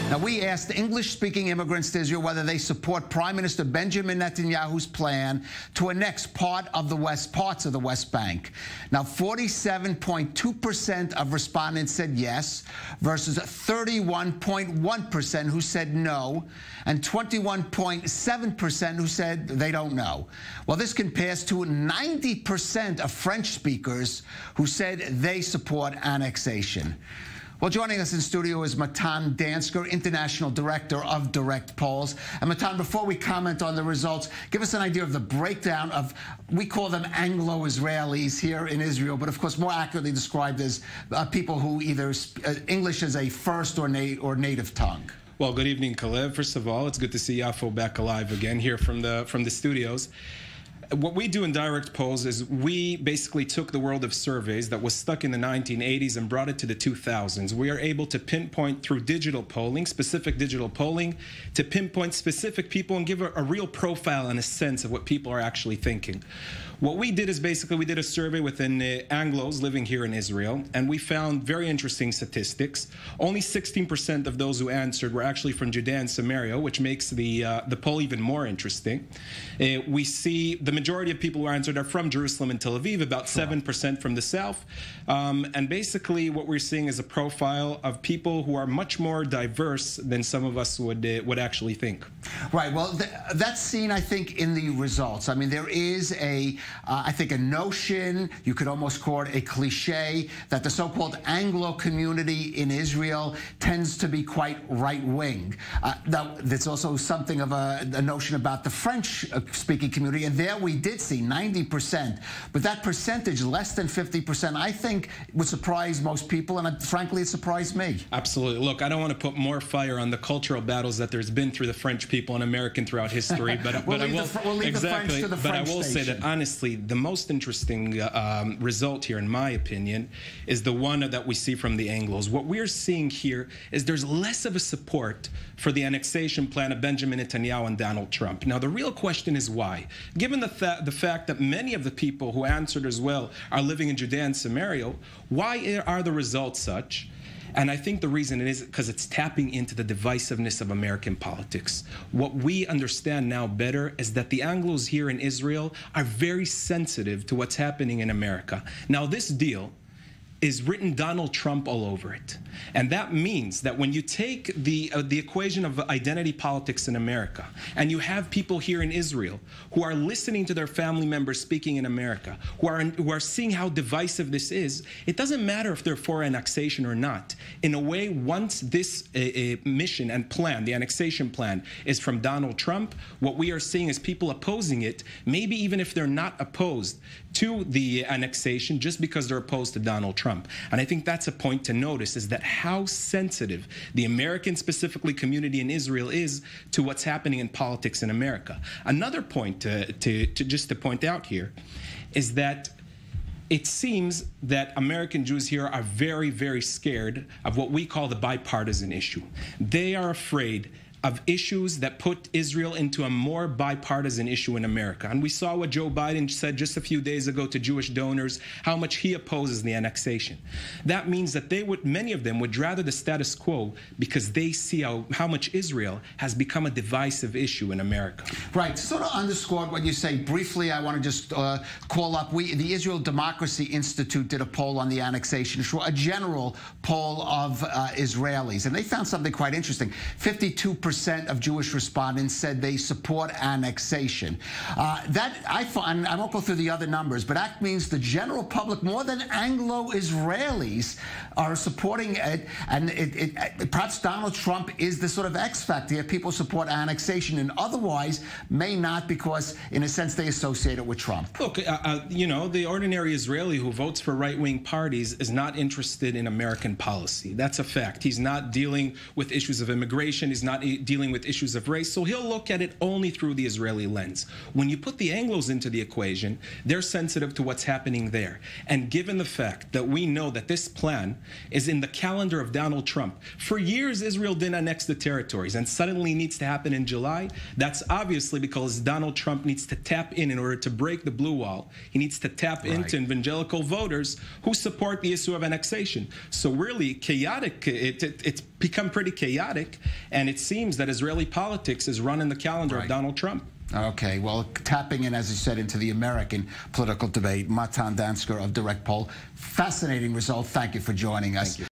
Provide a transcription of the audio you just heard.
Now, we asked English-speaking immigrants to Israel whether they support Prime Minister Benjamin Netanyahu's plan to annex parts of the West Bank. Now, 47.2% of respondents said yes, versus 31.1% who said no, and 21.7% who said they don't know. Well, this compares to 90% of French speakers who said they support annexation. Well, joining us in studio is Matan Dansker, International Director of Direct Polls. And Matan, before we comment on the results, give us an idea of the breakdown of, we call them Anglo-Israelis here in Israel, but of course more accurately described as people who either English as a first or native tongue. Well, good evening, Calev. First of all, it's good to see Yafo back alive again here from the studios. What we do in Direct Polls is we basically took the world of surveys that was stuck in the 1980s and brought it to the 2000s. We are able to pinpoint through digital polling, specific digital polling, to pinpoint specific people and give a real profile and a sense of what people are actually thinking. What we did is basically we did a survey within Anglos living here in Israel, and we found very interesting statistics. Only 16% of those who answered were actually from Judea and Samaria, which makes the poll even more interesting. We see the majority of people who answered are from Jerusalem and Tel Aviv, about 7% from the south. And basically what we're seeing is a profile of people who are much more diverse than some of us would actually think. Right. Well, that's seen, I think, in the results. I mean, there is I think a notion, you could almost call it a cliche, that the so-called Anglo community in Israel tends to be quite right-wing. There's also something of a notion about the French-speaking community, and there we did see 90%. But that percentage, less than 50%, I think would surprise most people, and frankly, it surprised me. Absolutely. Look, I don't want to put more fire on the cultural battles that there's been through the French people and American throughout history, but I will say that honestly, the most interesting result here, in my opinion, is the one that we see from the Anglos. What we're seeing here is there's less of a support for the annexation plan of Benjamin Netanyahu and Donald Trump. Now, the real question is why? Given the fact that many of the people who answered as well are living in Judea and Samaria, why are the results such? And I think the reason it is because it's tapping into the divisiveness of American politics. What we understand now better is that the Anglos here in Israel are very sensitive to what's happening in America. Now, this deal is written Donald Trump all over it. And that means that when you take the equation of identity politics in America, and you have people here in Israel who are listening to their family members speaking in America, who are seeing how divisive this is, it doesn't matter if they're for annexation or not. In a way, once this mission and plan, the annexation plan, is from Donald Trump, what we are seeing is people opposing it, maybe even if they're not opposed to the annexation, just because they're opposed to Donald Trump. And I think that's a point to notice, is that how sensitive the American, specifically community in Israel, is to what's happening in politics in America. Another point just to point out here is that it seems that American Jews here are very, very scared of what we call the bipartisan issue. They are afraid of issues that put Israel into a more bipartisan issue in America. And we saw what Joe Biden said just a few days ago to Jewish donors, how much he opposes the annexation. That means that many of them would rather the status quo because they see how much Israel has become a divisive issue in America. Right. To sort of underscore what you say briefly, I want to just call up, the Israel Democracy Institute did a poll on the annexation, a general poll of Israelis, and they found something quite interesting. 52% of Jewish respondents said they support annexation. That I find, I won't go through the other numbers, but that means the general public, more than Anglo-Israelis, are supporting it, and perhaps Donald Trump is the sort of X factor. People support annexation and otherwise may not, because in a sense they associate it with Trump. Look, you know, the ordinary Israeli who votes for right-wing parties is not interested in American policy. That's a fact. He's not dealing with issues of immigration. He's not dealing with issues of race, so he'll look at it only through the Israeli lens. When you put the Anglos into the equation, they're sensitive to what's happening there. And given the fact that we know that this plan is in the calendar of Donald Trump, for years Israel didn't annex the territories, and suddenly needs to happen in July, that's obviously because Donald Trump needs to tap in order to break the blue wall. He needs to tap into evangelical voters who support the issue of annexation. So really chaotic, it's become pretty chaotic, and it seems that Israeli politics is running the calendar of Donald Trump. Okay, well, tapping in, as you said, into the American political debate, Matan Dansker of Direct Poll. Fascinating result. Thank you for joining us.